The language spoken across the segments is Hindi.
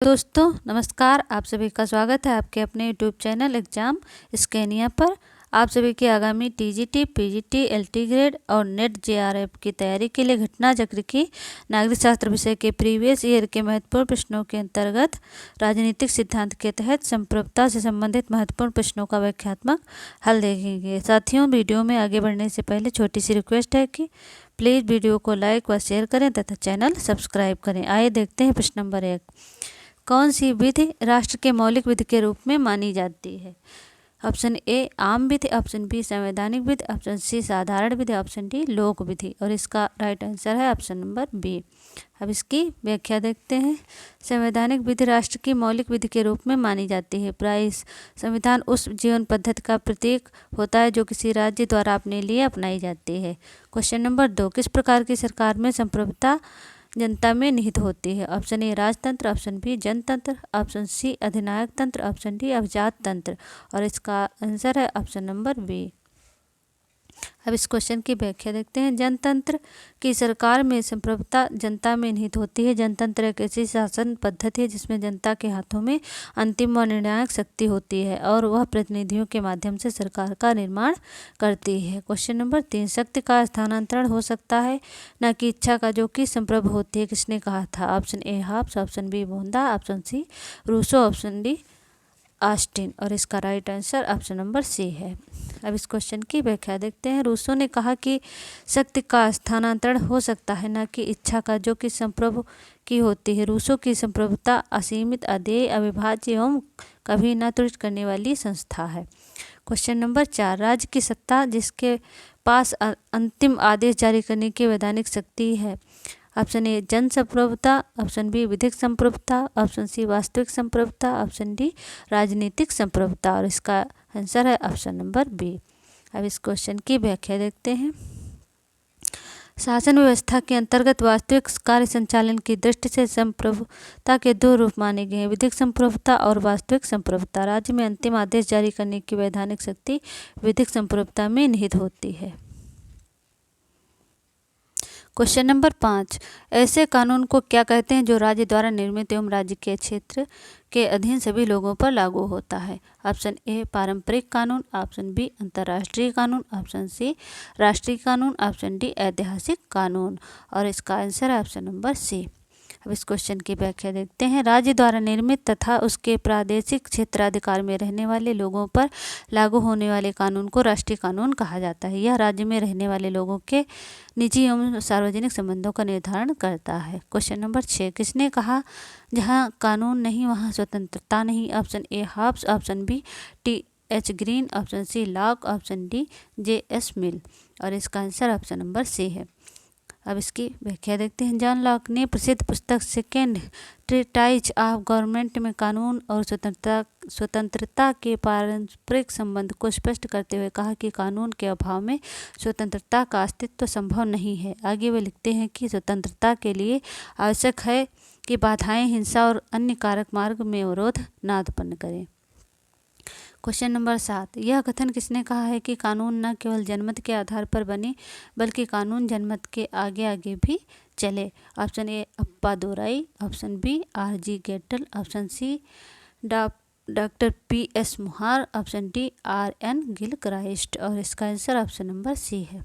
दोस्तों नमस्कार। आप सभी का स्वागत है आपके अपने यूट्यूब चैनल एग्जाम स्कैनिया पर। आप सभी की आगामी टीजीटी, पीजीटी, एलटी ग्रेड और नेट जेआरएफ की तैयारी के लिए घटना चक्र की नागरिक शास्त्र विषय के प्रीवियस ईयर के महत्वपूर्ण प्रश्नों के अंतर्गत राजनीतिक सिद्धांत के तहत संप्रभुता से संबंधित महत्वपूर्ण प्रश्नों का व्याख्यात्मक हल देखेंगे। साथियों, वीडियो में आगे बढ़ने से पहले छोटी सी रिक्वेस्ट है कि प्लीज़ वीडियो को लाइक व शेयर करें तथा चैनल सब्सक्राइब करें। आइए देखते हैं प्रश्न नंबर 1। कौन सी विधि राष्ट्र के मौलिक विधि के रूप में मानी जाती है? ऑप्शन ए आम विधि, ऑप्शन बी संवैधानिक विधि, ऑप्शन सी साधारण विधि, ऑप्शन डी लोक विधि। और इसका राइट आंसर है ऑप्शन नंबर बी। अब इसकी व्याख्या देखते हैं। संवैधानिक विधि राष्ट्र की मौलिक विधि के रूप में मानी जाती है। प्रायः संविधान उस जीवन पद्धति का प्रतीक होता है जो किसी राज्य द्वारा अपने लिए अपनाई जाती है। Question number 2। किस प्रकार की सरकार में संप्रभुता जनता में निहित होती है? ऑप्शन ए राजतंत्र, ऑप्शन बी जनतंत्र, ऑप्शन सी अधिनायक तंत्र, ऑप्शन डी अभिजात तंत्र। और इसका आंसर है ऑप्शन नंबर बी। अब इस क्वेश्चन की व्याख्या देखते हैं। जनतंत्र की सरकार में संप्रभुता जनता में निहित होती है। जनतंत्र एक ऐसी शासन पद्धति है जिसमें जनता के हाथों में अंतिम व निर्णायक शक्ति होती है और वह प्रतिनिधियों के माध्यम से सरकार का निर्माण करती है। Question number 3। शक्ति का स्थानांतरण हो सकता है न कि इच्छा का जो कि संप्रभु होती है, किसने कहा था? Option A Hobbes, option B Mohandas, option C Rousseau, option D Austin. और इसका right answer option number C है। अब इस क्वेश्चन की व्याख्या देखते हैं। रूसो ने कहा कि शक्ति का स्थानांतरण हो सकता है न कि इच्छा का जो कि संप्रभु की होती है। रूसो की संप्रभुता असीमित, अदेय, अविभाज्य एवं कभी न त्रुटि करने वाली संस्था है। Question number 4। राज्य की सत्ता जिसके पास अंतिम आदेश जारी करने की वैधानिक शक्ति है। ऑप्शन ए जन संप्रभुता, ऑप्शन बी विधिक संप्रभुता, ऑप्शन सी वास्तविक संप्रभुता, ऑप्शन डी राजनीतिक संप्रभुता। और इसका आंसर है ऑप्शन नंबर बी। अब इस क्वेश्चन की व्याख्या देखते हैं। शासन व्यवस्था के अंतर्गत वास्तविक कार्य संचालन की दृष्टि से संप्रभुता के दो रूप माने गए हैं, विधिक संप्रभुता और वास्तविक संप्रभुता। राज्य में अंतिम आदेश जारी करने की वैधानिक शक्ति विधिक संप्रभुता में निहित होती है। Question number 5। ऐसे कानून को क्या कहते हैं जो राज्य द्वारा निर्मित एवं राज्य के क्षेत्र के अधीन सभी लोगों पर लागू होता है? ऑप्शन ए पारंपरिक कानून, ऑप्शन बी अंतर्राष्ट्रीय कानून, ऑप्शन सी राष्ट्रीय कानून, ऑप्शन डी ऐतिहासिक कानून। और इसका आंसर है ऑप्शन नंबर सी। अब इस क्वेश्चन की व्याख्या देखते हैं। राज्य द्वारा निर्मित तथा उसके प्रादेशिक क्षेत्राधिकार में रहने वाले लोगों पर लागू होने वाले कानून को राष्ट्रीय कानून कहा जाता है। यह राज्य में रहने वाले लोगों के निजी एवं सार्वजनिक संबंधों का निर्धारण करता है। Question number 6। किसने कहा जहां कानून नहीं वहां स्वतंत्रता नहीं? Option A Hobbes, option B T H. Green, option C Locke, option D J S. Mill. और इसका आंसर ऑप्शन नंबर सी है। अब इसकी व्याख्या देखते हैं। जॉन लॉक ने प्रसिद्ध पुस्तक सेकेंड ट्रीटाइज ऑफ गवर्नमेंट में कानून और स्वतंत्रता के पारस्परिक संबंध को स्पष्ट करते हुए कहा कि कानून के अभाव में स्वतंत्रता का अस्तित्व संभव नहीं है। आगे वे लिखते हैं कि स्वतंत्रता के लिए आवश्यक है कि बाधाएं हिंसा और अन्य कारक मार्ग में अवरोध न उत्पन्न करें। Question number 7। यह कथन किसने कहा है कि कानून न केवल जनमत के आधार पर बने बल्कि कानून जनमत के आगे आगे भी चले? Option A Appadorai, option B R G. Gettell, option C doctor P S. Muhar, option D R N. Gilchrist. और इसका आंसर ऑप्शन नंबर सी है।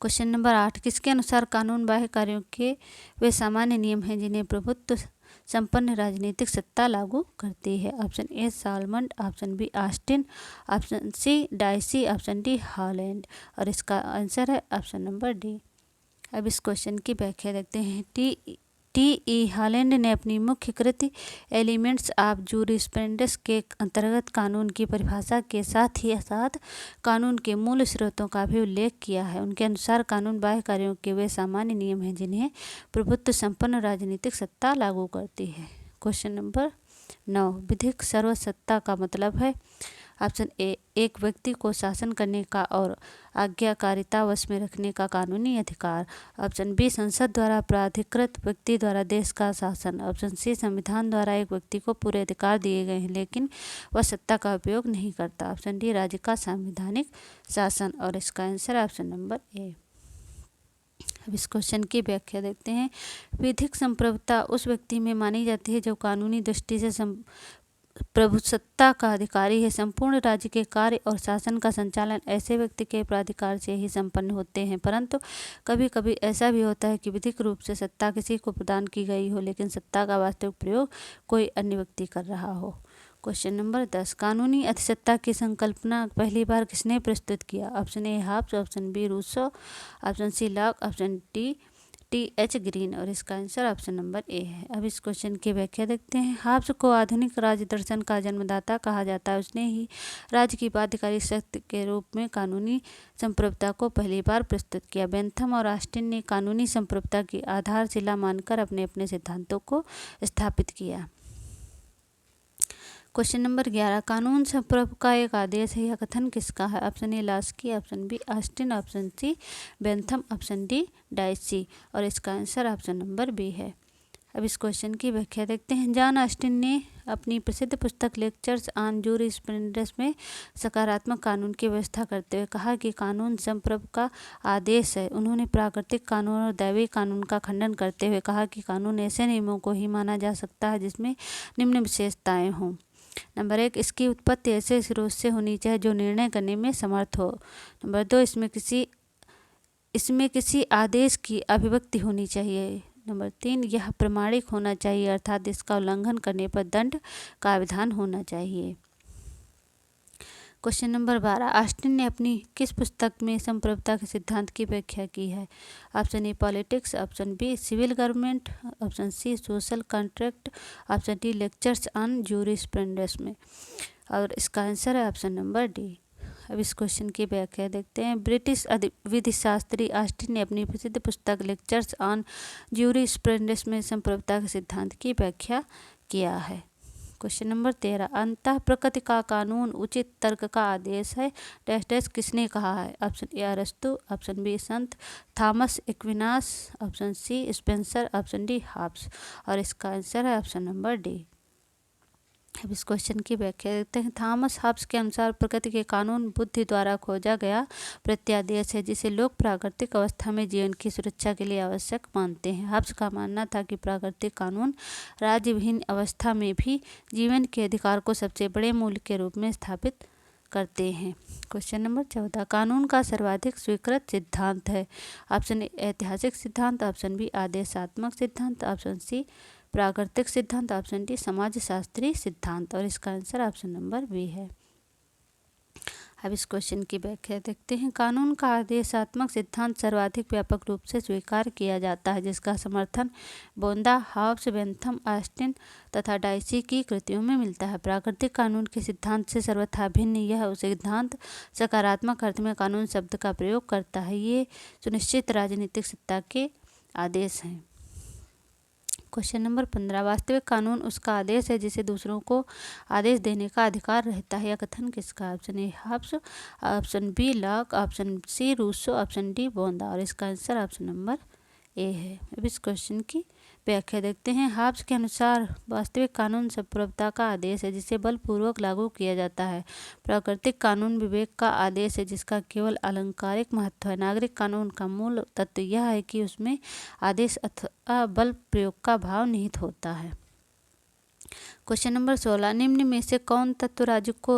Question number 8। किसके अनुसार कानून बाह्य कार्यों के वे सामान्य नियम हैं जिन्हें प्रभुत्व संपन्न राजनीतिक सत्ता लागू करती है? Option A Salmond, option B Austin, option C Dicey, option D Holland. और इसका आंसर है ऑप्शन नंबर डी। अब इस क्वेश्चन की व्याख्या देखते हैं। टी.ई. हॉलैंड ने अपनी मुख्य कृति एलिमेंट्स ऑफ जूरिस्प्रूडेंस के अंतर्गत कानून की परिभाषा के साथ ही साथ कानून के मूल स्रोतों का भी उल्लेख किया है। उनके अनुसार कानून बाह्य कार्यों के वे सामान्य नियम हैं जिन्हें प्रभुत्व संपन्न राजनीतिक सत्ता लागू करती है। Question number 9। विधिक सर्वसत्ता का मतलब है? ऑप्शन ए एक व्यक्ति को शासन करने का और आज्ञाकारिता वश में रखने का कानूनी अधिकार, ऑप्शन बी संसद द्वारा प्राधिकृत व्यक्ति द्वारा देश का शासन, ऑप्शन सी संविधान द्वारा एक व्यक्ति को पूरे अधिकार दिए गए हैं लेकिन वह सत्ता का उपयोग नहीं करता, ऑप्शन डी राज्य का संवैधानिक शासन। और इसका आंसर ऑप्शन नंबर ए। अब इस क्वेश्चन की व्याख्या देखते हैं। विधिक संप्रभुता उस व्यक्ति में मानी जाती है जो कानूनी दृष्टि से प्रभुसत्ता का अधिकारी है। संपूर्ण राज्य के कार्य और शासन का संचालन ऐसे व्यक्ति के प्राधिकार से ही संपन्न होते हैं, परंतु कभी कभी ऐसा भी होता है कि विधिक रूप से सत्ता किसी को प्रदान की गई हो, लेकिन सत्ता का वास्तविक प्रयोग कोई अन्य व्यक्ति कर रहा हो। क्वेश्चन नंबर 10, कानूनी अधिसत्ता की संकल्पना पहली बार किसने प्रस्तुत किया? Option A Hobbes, option B Rousseau, option C Locke, option D T.H. Green. और इसका आंसर ऑप्शन नंबर ए है। अब इस क्वेश्चन की व्याख्या देखते हैं। हाब्स को आधुनिक राज्य दर्शन का जन्मदाता कहा जाता है। उसने ही राज्य की बाध्यकारी शक्ति के रूप में कानूनी संप्रभुता को पहली बार प्रस्तुत किया। बेंथम और ऑस्टिन ने कानूनी संप्रभुता की आधारशिला मानकर अपने अपने सिद्धांतों को स्थापित किया। क्वेश्चन नंबर 11, कानून संप्रभु का एक आदेश है, यह कथन किसका है? Option A Laski, option B Austin, option C Bentham, option D Dicey. और इसका आंसर ऑप्शन नंबर बी है। अब इस क्वेश्चन की व्याख्या देखते हैं। जॉन ऑस्टिन ने अपनी प्रसिद्ध पुस्तक लेक्चर्स ऑन जूरिस्प्रूडेंस में सकारात्मक कानून की व्यवस्था करते हुए कहा कि कानून संप्रभु का आदेश है। उन्होंने प्राकृतिक कानून और दैवीय कानून का खंडन करते हुए कहा कि कानून ऐसे नियमों को ही माना जा सकता है जिसमें निम्न विशेषताएं हों। नंबर 1, इसकी उत्पत्ति ऐसे स्रोत से होनी चाहिए जो निर्णय करने में समर्थ हो। नंबर 2, इसमें किसी आदेश की अभिव्यक्ति होनी चाहिए। नंबर 3, यह प्रमाणिक होना चाहिए, अर्थात इसका उल्लंघन करने पर दंड का विधान होना चाहिए। क्वेश्चन नंबर 12, ऑस्टिन ने अपनी किस पुस्तक में संप्रभुता के सिद्धांत की व्याख्या की है? Option A politics, option B civil government, option C social contract, option D lectures on jurisprudence में। और इसका आंसर है ऑप्शन नंबर डी। अब इस क्वेश्चन की व्याख्या देखते हैं। ब्रिटिश विधिशास्त्री ऑस्टिन ने अपनी प्रसिद्ध पुस्तक लेक्चर्स ऑन जूरिस्प्रूडेंस में संप्रभुता के सिद्धांत की व्याख्या किया है। क्वेश्चन नंबर 13, अंतः प्रकृति का कानून उचित तर्क का आदेश है, डैश डैश किसने कहा है? ऑप्शन ए अरस्तु, ऑप्शन बी संत Thomas Aquinas, option C Spencer, option D Hobbes. और इसका आंसर है ऑप्शन नंबर डी। अब इस क्वेश्चन की व्याख्या देते हैं। थॉमस हाब्स के अनुसार प्रकृति के कानून बुद्धि द्वारा खोजा गया प्रत्यादेश है, जिसे लोग प्राकृतिक अवस्था में जीवन की सुरक्षा के लिए आवश्यक मानते हैं। हाब्स का मानना था कि प्राकृतिक कानून राज्यविहीन अवस्था में भी जीवन के अधिकार को सबसे बड़े मूल्य के रूप में स्थापित करते हैं। क्वेश्चन नंबर 14, कानून का सर्वाधिक स्वीकृत सिद्धांत है। ऑप्शन ए ऐतिहासिक सिद्धांत, ऑप्शन बी आदेशात्मक सिद्धांत, ऑप्शन सी प्राकृतिक सिद्धांत, ऑप्शन डी समाजशास्त्री सिद्धांत। और इसका आंसर ऑप्शन नंबर बी है। अब इस क्वेश्चन की व्याख्या देखते हैं। कानून का आदेशात्मक सिद्धांत सर्वाधिक व्यापक रूप से स्वीकार किया जाता है, जिसका समर्थन बोंदा, हाब्स, बेंथम, ऑस्टिन तथा डाइसी की कृतियों में मिलता है। प्राकृतिक कानून के सिद्धांत से सर्वथा भिन्न यह सिद्धांत सकारात्मक अर्थ में कानून शब्द का प्रयोग करता है। ये सुनिश्चित राजनीतिक सत्ता के आदेश हैं। क्वेश्चन नंबर 15, वास्तविक कानून उसका आदेश है जिसे दूसरों को आदेश देने का अधिकार रहता है, यह कथन किसका? Option A Hobbes, option B Locke, option C Rousseau, option D बोंदा। और इसका आंसर ऑप्शन नंबर ए है। अब इस क्वेश्चन की व्याख्या देखते हैं। हाब्स के अनुसार वास्तविक कानून संप्रभुता का आदेश है जिसे बलपूर्वक लागू किया जाता है। प्राकृतिक कानून विवेक का आदेश है जिसका केवल अलंकारिक महत्व है। नागरिक कानून का मूल तत्व यह है कि उसमें आदेश अथवा बल प्रयोग का भाव निहित होता है। क्वेश्चन नंबर 16, निम्न में से कौन तत्व राज्य को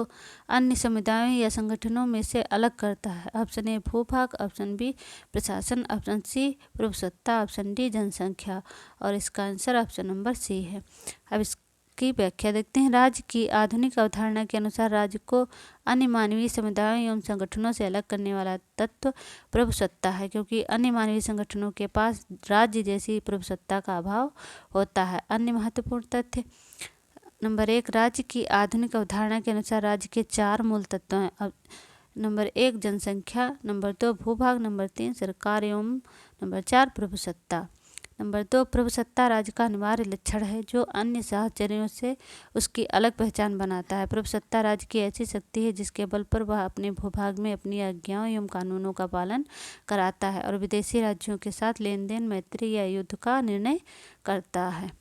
अन्य समुदायों या संगठनों में से अलग करता है? ऑप्शन ए भूभाग, ऑप्शन बी प्रशासन, ऑप्शन सी प्रभुसत्ता, ऑप्शन डी जनसंख्या। और इसका आंसर ऑप्शन नंबर सी है। अब इसकी व्याख्या देखते हैं। राज्य की आधुनिक अवधारणा के अनुसार राज्य को अन्य मानवीय समुदायों एवं संगठनों से अलग करने वाला तत्व प्रभुसत्ता है, क्योंकि अन्य मानवीय संगठनों के पास राज्य जैसी प्रभुसत्ता का अभाव होता है। अन्य महत्वपूर्ण तथ्य। नंबर 1, राज्य की आधुनिक अवधारणा के अनुसार राज्य के 4 मूल तत्व हैं। नंबर 1 जनसंख्या, नंबर 2 भूभाग, नंबर 3 सरकार एवं नंबर 4 प्रभुसत्ता। नंबर 2, प्रभुसत्ता राज्य का अनिवार्य लक्षण है जो अन्य साहचर्यों से उसकी अलग पहचान बनाता है। प्रभुसत्ता राज्य की ऐसी शक्ति है जिसके बल पर वह अपने भूभाग में अपनी आज्ञाओं एवं कानूनों का पालन कराता है और विदेशी राज्यों के साथ लेन देन, मैत्री या युद्ध का निर्णय करता है।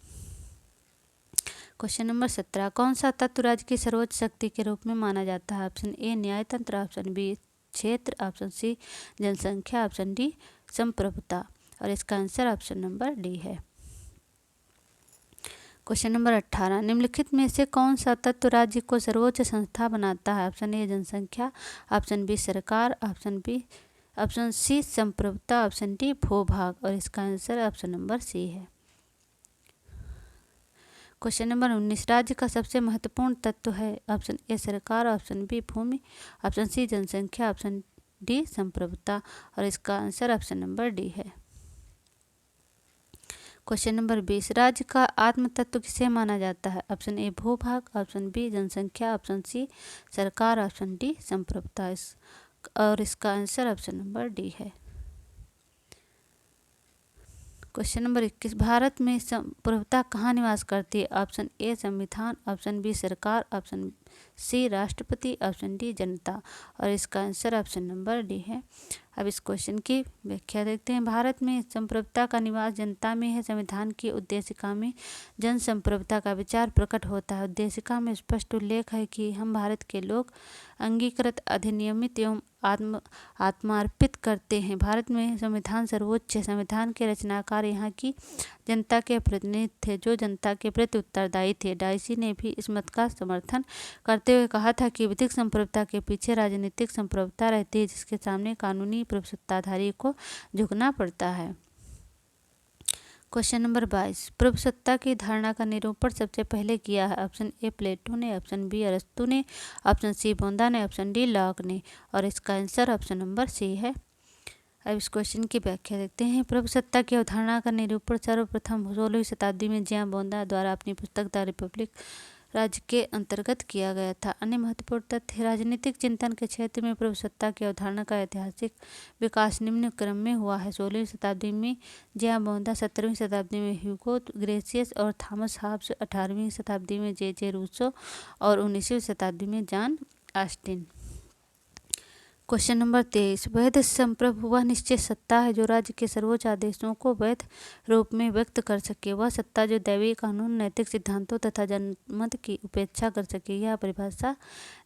क्वेश्चन नंबर 17, कौन सा तत्व राज्य की सर्वोच्च शक्ति के रूप में माना जाता है? ऑप्शन ए न्यायतंत्र, ऑप्शन बी क्षेत्र, ऑप्शन सी जनसंख्या, ऑप्शन डी संप्रभुता, और इसका आंसर ऑप्शन नंबर डी है। क्वेश्चन नंबर 18, निम्नलिखित में से कौन सा तत्व राज्य को सर्वोच्च संस्था बनाता है? ऑप्शन ए जनसंख्या, ऑप्शन बी सरकार, ऑप्शन सी संप्रभुता, ऑप्शन डी भूभाग, और इसका आंसर ऑप्शन नंबर सी है। क्वेश्चन नंबर 19, राज्य का सबसे महत्वपूर्ण तत्व है? ऑप्शन ए सरकार, ऑप्शन बी भूमि, ऑप्शन सी जनसंख्या, ऑप्शन डी संप्रभुता, और इसका आंसर ऑप्शन नंबर डी है। क्वेश्चन नंबर 20, राज्य का आत्म तत्व किसे माना जाता है? ऑप्शन ए भूभाग, ऑप्शन बी जनसंख्या, ऑप्शन सी सरकार, ऑप्शन डी संप्रभुता, और इसका आंसर ऑप्शन नंबर डी है। क्वेश्चन नंबर 21, भारत में संप्रभुता कहाँ निवास करती है? ऑप्शन ए संविधान, ऑप्शन बी सरकार, ऑप्शन सी राष्ट्रपति, ऑप्शन डी जनता, और इसका आंसर ऑप्शन नंबर डी है। अब इस क्वेश्चन की व्याख्या देखते हैं। भारत में संप्रभुता का निवास जनता में है। संविधान की उद्देशिका में जन संप्रभुता का विचार प्रकट होता है। उद्देशिका में स्पष्ट उल्लेख है कि हम भारत के लोग अंगीकृत, अधिनियमित एवं आत्मार्पित करते हैं। भारत में संविधान सर्वोच्च है। संविधान के रचनाकार यहाँ की जनता के प्रतिनिधि थे, जो जनता के प्रति उत्तरदायी थे। डाइसी ने भी इस मत का समर्थन करते हुए कहा था कि विधिक संप्रभुता के पीछे राजनीतिक संप्रभुता रहती है, जिसके सामने कानूनी प्रभुसत्ताधारी को झुकना पड़ता है। क्वेश्चन नंबर 22, प्रभुसत्ता की धारणा का निरूपण सबसे पहले किया है? ऑप्शन ए प्लेटो ने, ऑप्शन बी अरस्तु ने, ऑप्शन सी बोंदा ने, ऑप्शन डी लॉक ने, और इसका आंसर ऑप्शन नंबर सी है। अब इस क्वेश्चन की व्याख्या देखते हैं। प्रभुसत्ता की अवधारणा का निरूपण सर्वप्रथम 16वीं शताब्दी में जिया बोंदा द्वारा अपनी पुस्तक द रिपब्लिक राज्य के अंतर्गत किया गया था। अन्य महत्वपूर्ण तथ्य, राजनीतिक चिंतन के क्षेत्र में प्रभुसत्ता की अवधारणा का ऐतिहासिक विकास निम्न क्रम में हुआ है। 16वीं शताब्दी में जिया बोंदा, 17वीं शताब्दी में ह्यूगो ग्रेशियस और थॉमस हॉब्स, 18वीं शताब्दी में जे रूसो, और 19वीं शताब्दी में जॉन ऑस्टिन। क्वेश्चन नंबर 23, वैध संप्रभु वह निश्चित सत्ता है जो राज्य के सर्वोच्च आदेशों को वैध रूप में व्यक्त कर सके। वह सत्ता जो दैवीय कानून, नैतिक सिद्धांतों तथा जनमत की उपेक्षा कर सके। यह परिभाषा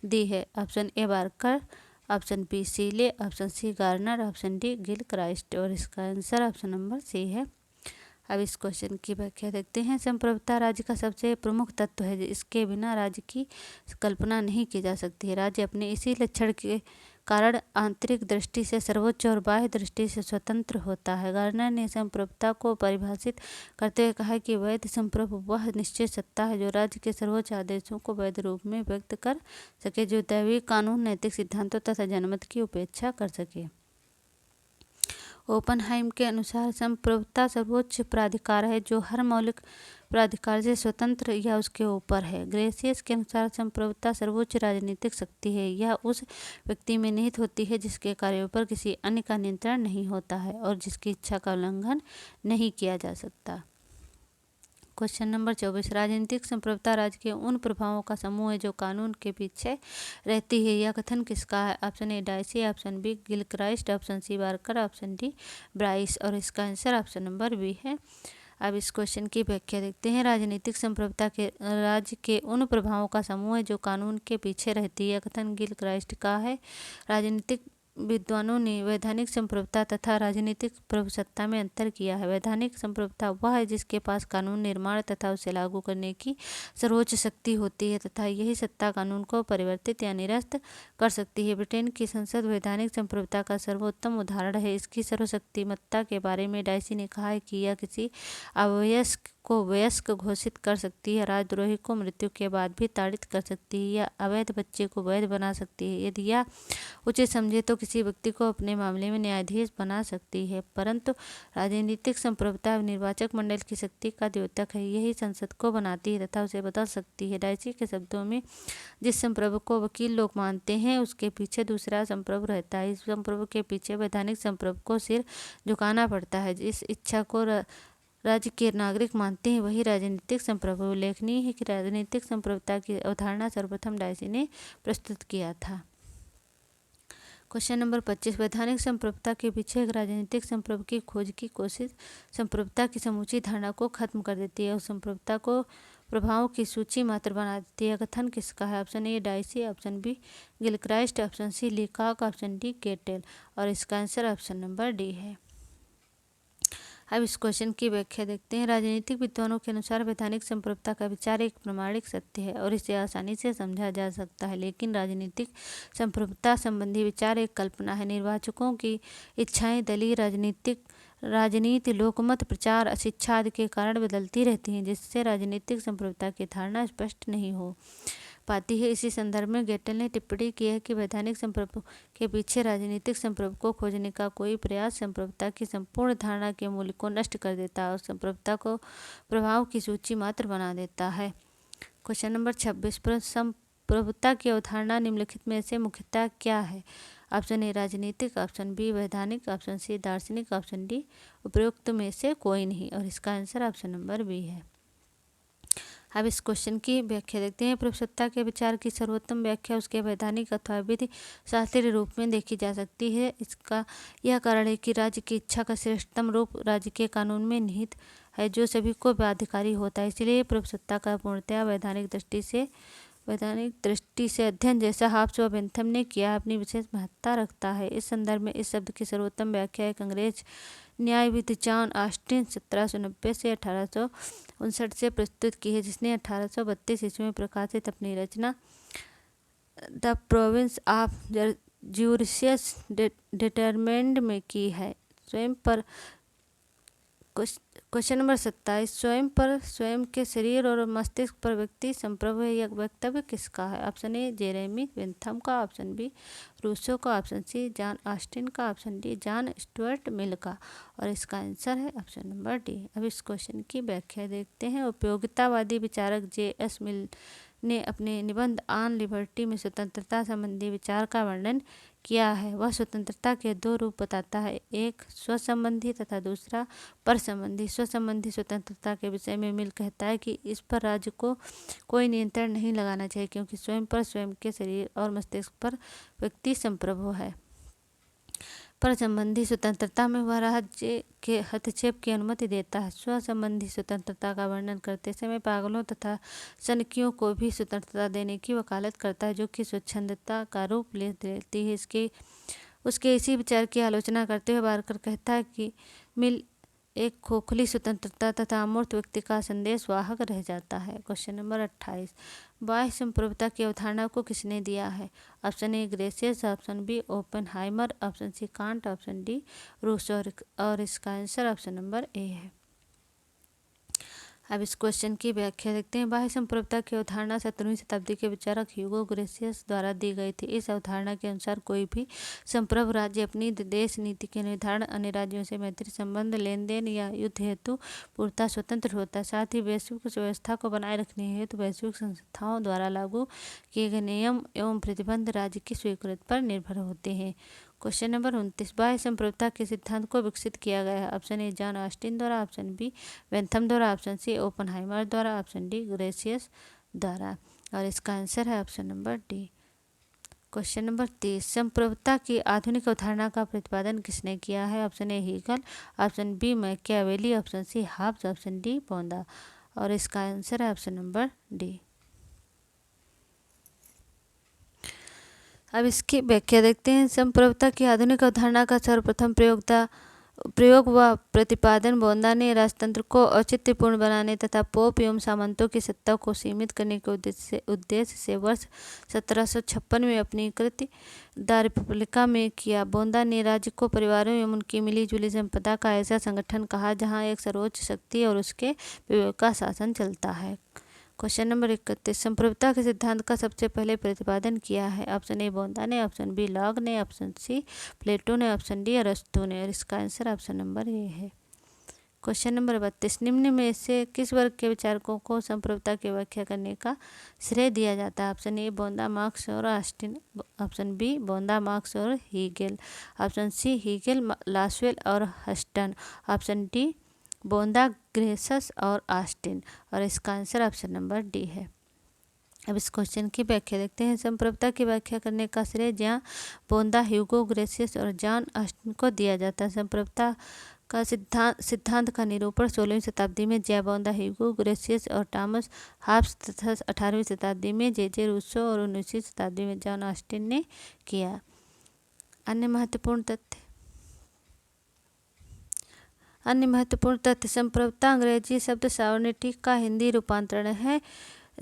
दी है। Option A Barker, option B Seeley, option C Garner, option D Gilchrist, और इसका आंसर ऑप्शन नंबर सी है। अब इस क्वेश्चन की व्याख्या देखते हैं। संप्रभुता राज्य का सबसे प्रमुख तत्व है। इसके बिना राज्य की कल्पना नहीं की जा सकती है। राज्य अपने इसी लक्षण के कारण आंतरिक दृष्टि से सर्वोच्च और बाह्य दृष्टि से स्वतंत्र होता है। गार्नर ने संप्रभुता को परिभाषित करते हुए कहा कि वैध संप्रभु वह निश्चित सत्ता है जो राज्य के सर्वोच्च आदेशों को वैध रूप में व्यक्त कर सके, जो दैवीय कानून, नैतिक सिद्धांतों तथा जनमत की उपेक्षा कर सके। ओपनहाइम के अनुसार संप्रभुता सर्वोच्च प्राधिकार है जो हर मौलिक प्राधिकार से स्वतंत्र या उसके ऊपर है। ग्रेशियस के अनुसार संप्रभुता सर्वोच्च राजनीतिक शक्ति है। यह उस व्यक्ति में निहित होती है जिसके कार्यों पर किसी अन्य का नियंत्रण नहीं होता है और जिसकी इच्छा का उल्लंघन नहीं किया जा सकता। क्वेश्चन नंबर 24, राजनीतिक संप्रभुता राज्य के उन प्रभावों का समूह है जो कानून के पीछे रहती है। यह कथन किसका है? Option A Dicey, option B Gilchrist, option C Barker, option D Bryce, और इसका आंसर ऑप्शन नंबर बी है। अब इस क्वेश्चन की व्याख्या देखते हैं। राजनीतिक संप्रभुता के राज्य के उन प्रभावों का समूह है जो कानून के पीछे रहती है। कथन गिलक्राइस्ट का है। राजनीतिक विद्वानों ने वैधानिक संप्रभुता तथा राजनीतिक प्रभुसत्ता में अंतर किया है। वैधानिक संप्रभुता वह है जिसके पास कानून निर्माण तथा उसे लागू करने की सर्वोच्च शक्ति होती है तथा यही सत्ता कानून को परिवर्तित या निरस्त कर सकती है। ब्रिटेन की संसद वैधानिक संप्रभुता का सर्वोत्तम उदाहरण है। इसकी सर्वशक्तिमत्ता के बारे में डाइसी ने कहा है कि यह किसी अवयस्क को वयस्क घोषित कर सकती है, राजद्रोही को मृत्यु के बाद भी ताड़ित कर सकती है या अवैध बच्चे को वैध बना सकती है। यदि यह उचित समझे तो किसी व्यक्ति को अपने मामले में न्यायाधीश बना सकती है। परंतु राजनीतिक संप्रभुता निर्वाचक मंडल की शक्ति का द्योतक है। यही संसद को बनाती है तथा उसे बदल सकती है। डाइसी के शब्दों में, जिस संप्रभु को वकील लोग मानते हैं उसके पीछे दूसरा संप्रभु रहता है। इस संप्रभु के पीछे वैधानिक संप्रभु को सिर झुकाना पड़ता है। जिस इच्छा को राज्य के नागरिक मानते हैं वही राजनीतिक संप्रभु। उल्लेखनीय है कि राजनीतिक संप्रभुता की अवधारणा सर्वप्रथम डाइसी ने प्रस्तुत किया था। क्वेश्चन नंबर 25, वैधानिक संप्रभुता के पीछे एक राजनीतिक संप्रभु की खोज की कोशिश संप्रभुता की समूची धारणा को खत्म कर देती है और संप्रभुता को प्रभावों की सूची मात्र बना देती है। कथन किसका है? Option A Dicey, option B Gilchrist, option C Leacock, option D Gettell, और इसका आंसर ऑप्शन नंबर डी है। अब इस क्वेश्चन की व्याख्या देखते हैं। राजनीतिक विद्वानों के अनुसार वैधानिक संप्रभुता का विचार एक प्रमाणिक सत्य है और इसे आसानी से समझा जा सकता है, लेकिन राजनीतिक संप्रभुता संबंधी विचार एक कल्पना है। निर्वाचकों की इच्छाएं दलीय राजनीति, लोकमत, प्रचार, शिक्षा आदि के कारण बदलती रहती हैं, जिससे राजनीतिक संप्रभुता की धारणा स्पष्ट नहीं हो पाती है। इसी संदर्भ में गेटल ने टिप्पणी की है कि वैधानिक संप्रभु के पीछे राजनीतिक संप्रभु को खोजने का कोई प्रयास संप्रभुता की संपूर्ण धारणा के मूल्य को नष्ट कर देता है और संप्रभुता को प्रभाव की सूची मात्र बना देता है। क्वेश्चन नंबर 26 पर संप्रभुता की अवधारणा निम्नलिखित में से मुख्यतः क्या है? ऑप्शन ए राजनीतिक, ऑप्शन बी वैधानिक, ऑप्शन सी दार्शनिक, ऑप्शन डी उपरोक्त में से कोई नहीं। और इसका आंसर ऑप्शन नंबर बी है। अब इस क्वेश्चन की व्याख्या देखते हैं। प्रभुसत्ता के विचार की सर्वोत्तम व्याख्या उसके वैधानिक अथवा विधि शास्त्रीय रूप में देखी जा सकती है। इसका यह कारण है कि राज्य की इच्छा का श्रेष्ठतम रूप राज्य के कानून में निहित है, जो सभी को बाध्यकारी होता है। इसलिए प्रभुसत्ता का पूर्णतया वैधानिक दृष्टि से अध्ययन, जैसा हॉब्स व बेंथम ने किया, अपनी विशेष महत्ता रखता है। इस संदर्भ में इस शब्द की सर्वोत्तम व्याख्या एक अंग्रेज न्यायविद जॉन ऑस्टिन 1790 से 1859 से प्रस्तुत की है, जिसने 1832 ईस्वी में प्रकाशित अपनी रचना द प्रोविंस ऑफ ज्यूरिशियस डिटरमेंड में की है। स्वयं पर क्वेश्चन नंबर 27 स्वयं के शरीर और मस्तिष्क पर व्यक्ति संप्रभु है, यह वक्तव्य किसका है? ऑप्शन ए जेरेमी बेंथम का, ऑप्शन बी रूसो का, ऑप्शन सी जॉन ऑस्टिन का, option D John Stuart Mill का। और इसका आंसर है ऑप्शन नंबर डी। अब इस क्वेश्चन की व्याख्या देखते हैं। उपयोगितावादी विचारक जे.एस. मिल ने अपने निबंध ऑन लिबर्टी में स्वतंत्रता संबंधी विचार का वर्णन किया है। वह स्वतंत्रता के दो रूप बताता है, एक स्वसंबंधी तथा दूसरा पर संबंधी। स्वसंबंधी स्वतंत्रता के विषय में मिल कहता है कि इस पर राज्य को कोई नियंत्रण नहीं लगाना चाहिए, क्योंकि स्वयं पर स्वयं के शरीर और मस्तिष्क पर व्यक्ति संप्रभु है। पर संबंधी स्वतंत्रता में वह राज्य के हस्तक्षेप की अनुमति देता है। स्व संबंधी स्वतंत्रता का वर्णन करते समय पागलों तथा सनकियों को भी स्वतंत्रता देने की वकालत करता है, जो कि स्वच्छंदता का रूप लेती है। उसके इसी विचार की आलोचना करते हुए बारकर कहता है कि मिल एक खोखली स्वतंत्रता तथा अमूर्त व्यक्ति का संदेश वाहक रह जाता है। क्वेश्चन नंबर 28 बाह्य संप्रभुता की अवधारणा को किसने दिया है? Option A Grotius, option B Oppenheimer, option C Kant, option D Rousseau. और इसका आंसर ऑप्शन नंबर ए है। अब इस क्वेश्चन की व्याख्या देखते हैं। बाह्य संप्रभुता की अवधारणा 17वीं शताब्दी के विचारक ह्यूगो ग्रेसियस द्वारा दी गई थी। इस अवधारणा के अनुसार कोई भी संप्रभु राज्य अपनी देश नीति के निर्धारण, अन्य राज्यों से मैत्री संबंध, लेन देन या युद्ध हेतु पूर्णतः स्वतंत्र होता है। साथ ही वैश्विक व्यवस्था को बनाए रखने हेतु वैश्विक संस्थाओं द्वारा लागू किए गए नियम एवं प्रतिबंध राज्य की स्वीकृति पर निर्भर होते हैं। क्वेश्चन नंबर 29 बाह्य संप्रभुता के सिद्धांत को विकसित किया गया है। ऑप्शन ए जॉन ऑस्टिन द्वारा, ऑप्शन बी बेंथम द्वारा, ऑप्शन सी ओपेनहाइमर द्वारा, ऑप्शन डी ग्रेसियस द्वारा। और इसका आंसर है option number D. Question number 30 संप्रभुता की आधुनिक अवधारणा का प्रतिपादन किसने किया है? Option A Hegel, option B Machiavelli, option C Hobbes, option D बोंदा। और इसका आंसर है ऑप्शन नंबर डी। अब इसकी व्याख्या देखते हैं। संप्रभुता की आधुनिक अवधारणा का सर्वप्रथम प्रयोग व प्रतिपादन बोंदा ने राजतंत्र को औचित्यपूर्ण बनाने तथा पोप एवं सामंतों की सत्ता को सीमित करने के उद्देश्य से वर्ष 1756 में अपनी कृति द रिपब्लिका में किया। बोंदा ने राज्य को परिवारों एवं उनकी मिलीजुली संपदा का ऐसा संगठन कहा जहाँ एक सर्वोच्च शक्ति और उसके विवेक का शासन चलता है। क्वेश्चन नंबर 31 संप्रभुता के सिद्धांत का सबसे पहले प्रतिपादन किया है। ऑप्शन ए बोंदा ने, ऑप्शन बी लॉग ने, ऑप्शन सी प्लेटो ने, ऑप्शन डी अरस्तू ने। और इसका आंसर ऑप्शन नंबर ए है। क्वेश्चन नंबर 32 निम्न में से किस वर्ग के विचारकों को संप्रभुता की व्याख्या करने का श्रेय दिया जाता है? ऑप्शन ए बोंदा, मार्क्स और ऑस्टिन, ऑप्शन बी बोंदा, मार्क्स और Hegel, option C Hegel, Lasswell और हस्टन, ऑप्शन डी बोंदा, ग्रेसस और ऑस्टिन। और इसका आंसर ऑप्शन नंबर डी है। अब इस क्वेश्चन की व्याख्या देखते हैं। संप्रभुता की व्याख्या करने का श्रेय जहाँ बोंदा, ह्यूगो ग्रेसियस और जॉन ऑस्टिन को दिया जाता है। संप्रभुता का सिद्धांत का निरूपण 16वीं शताब्दी में जे बोंदा, ह्यूगो ग्रेसियस और टॉमस हॉब्स तथा 18वीं शताब्दी में जे रूसो और 19वीं शताब्दी में जॉन ऑस्टिन ने किया। अन्य महत्वपूर्ण तथ्य अन्य महत्वपूर्ण तथ्य, संप्रभुता अंग्रेजी शब्द सॉवरेनिटी का हिंदी रूपांतरण है।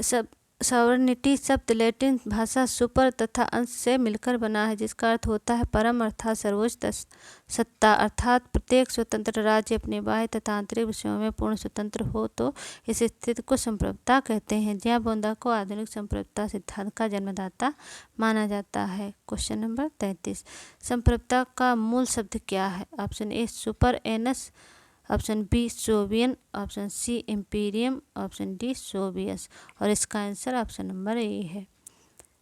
सब सॉवरेनिटी शब्द लैटिन भाषा सुपर तथा अंश से मिलकर बना है, जिसका अर्थ होता है परम अर्थात सर्वोच्च सत्ता, अर्थात प्रत्येक स्वतंत्र राज्य अपने बाह्य तथा आंतरिक विषयों में पूर्ण स्वतंत्र हो तो इस स्थिति को संप्रभुता कहते हैं। ज्याबोंदा को आधुनिक संप्रभुता सिद्धांत का जन्मदाता माना जाता है। क्वेश्चन नंबर 33, संप्रभुता का मूल शब्द क्या है? Option A superanus, option B सोवियन, option C imperium, option D सोवियस। और इसका आंसर ऑप्शन नंबर ए है।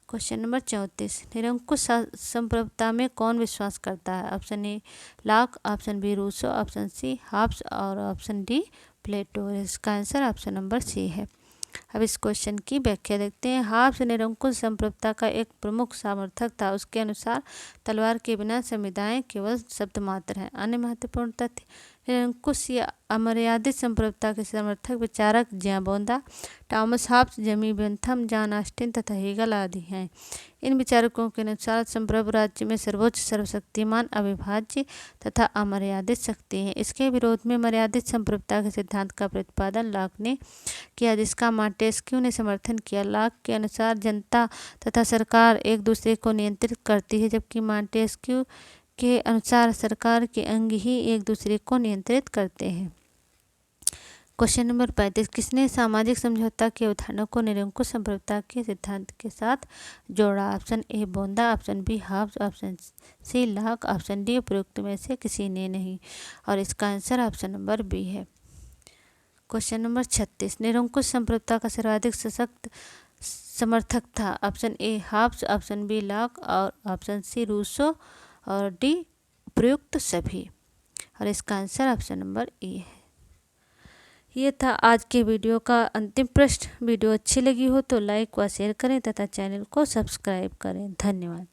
क्वेश्चन नंबर 34, निरंकुश संप्रभुता में कौन विश्वास करता है? Option A Locke, option B Rousseau, option C Hobbes और ऑप्शन डी प्लेटो। इसका आंसर ऑप्शन नंबर सी है। अब इस क्वेश्चन की व्याख्या देखते हैं। हॉब्स निरंकुश संप्रभुता का एक प्रमुख समर्थक था। उसके अनुसार तलवार के बिना संविधाएं केवल शब्द मात्र हैं। अन्य महत्वपूर्ण तथ्य, निरंकुश या अमर्यादित संप्रभुता के समर्थक विचारक ज्याबोंदा, Thomas Hobbes, Jeremy Bentham, John Austin तथा हेगल आदि हैं। इन विचारकों के अनुसार संप्रभु राज्य में सर्वोच्च, सर्वशक्तिमान, अविभाज्य तथा अमर्यादित शक्ति है। इसके विरोध में मर्यादित संप्रभुता के सिद्धांत का प्रतिपादन लॉक ने किया, जिसका मॉन्टेस्क्यू ने समर्थन किया। लॉक के अनुसार जनता तथा सरकार एक दूसरे को नियंत्रित करती है, जबकि मॉन्टेस्क्यू के अनुसार सरकार के अंग ही एक दूसरे को नियंत्रित करते हैं। क्वेश्चन नंबर 35, किसने सामाजिक समझौता की अवधारणा को निरंकुश संप्रभुता के सिद्धांत के साथ जोड़ा? ऑप्शन ए बोंदा, option B Hobbes, option C Locke, option D उपरोक्त में से किसी ने नहीं। और इसका आंसर ऑप्शन नंबर बी है। क्वेश्चन नंबर 36, निरंकुश संप्रभुता का सर्वाधिक सशक्त समर्थक था? Option A Hobbes, option B Locke और ऑप्शन सी रूसो और डी प्रयुक्त सभी। और इसका आंसर ऑप्शन नंबर ए है। ये था आज के वीडियो का अंतिम प्रश्न। वीडियो अच्छी लगी हो तो लाइक व शेयर करें तथा चैनल को सब्सक्राइब करें। धन्यवाद।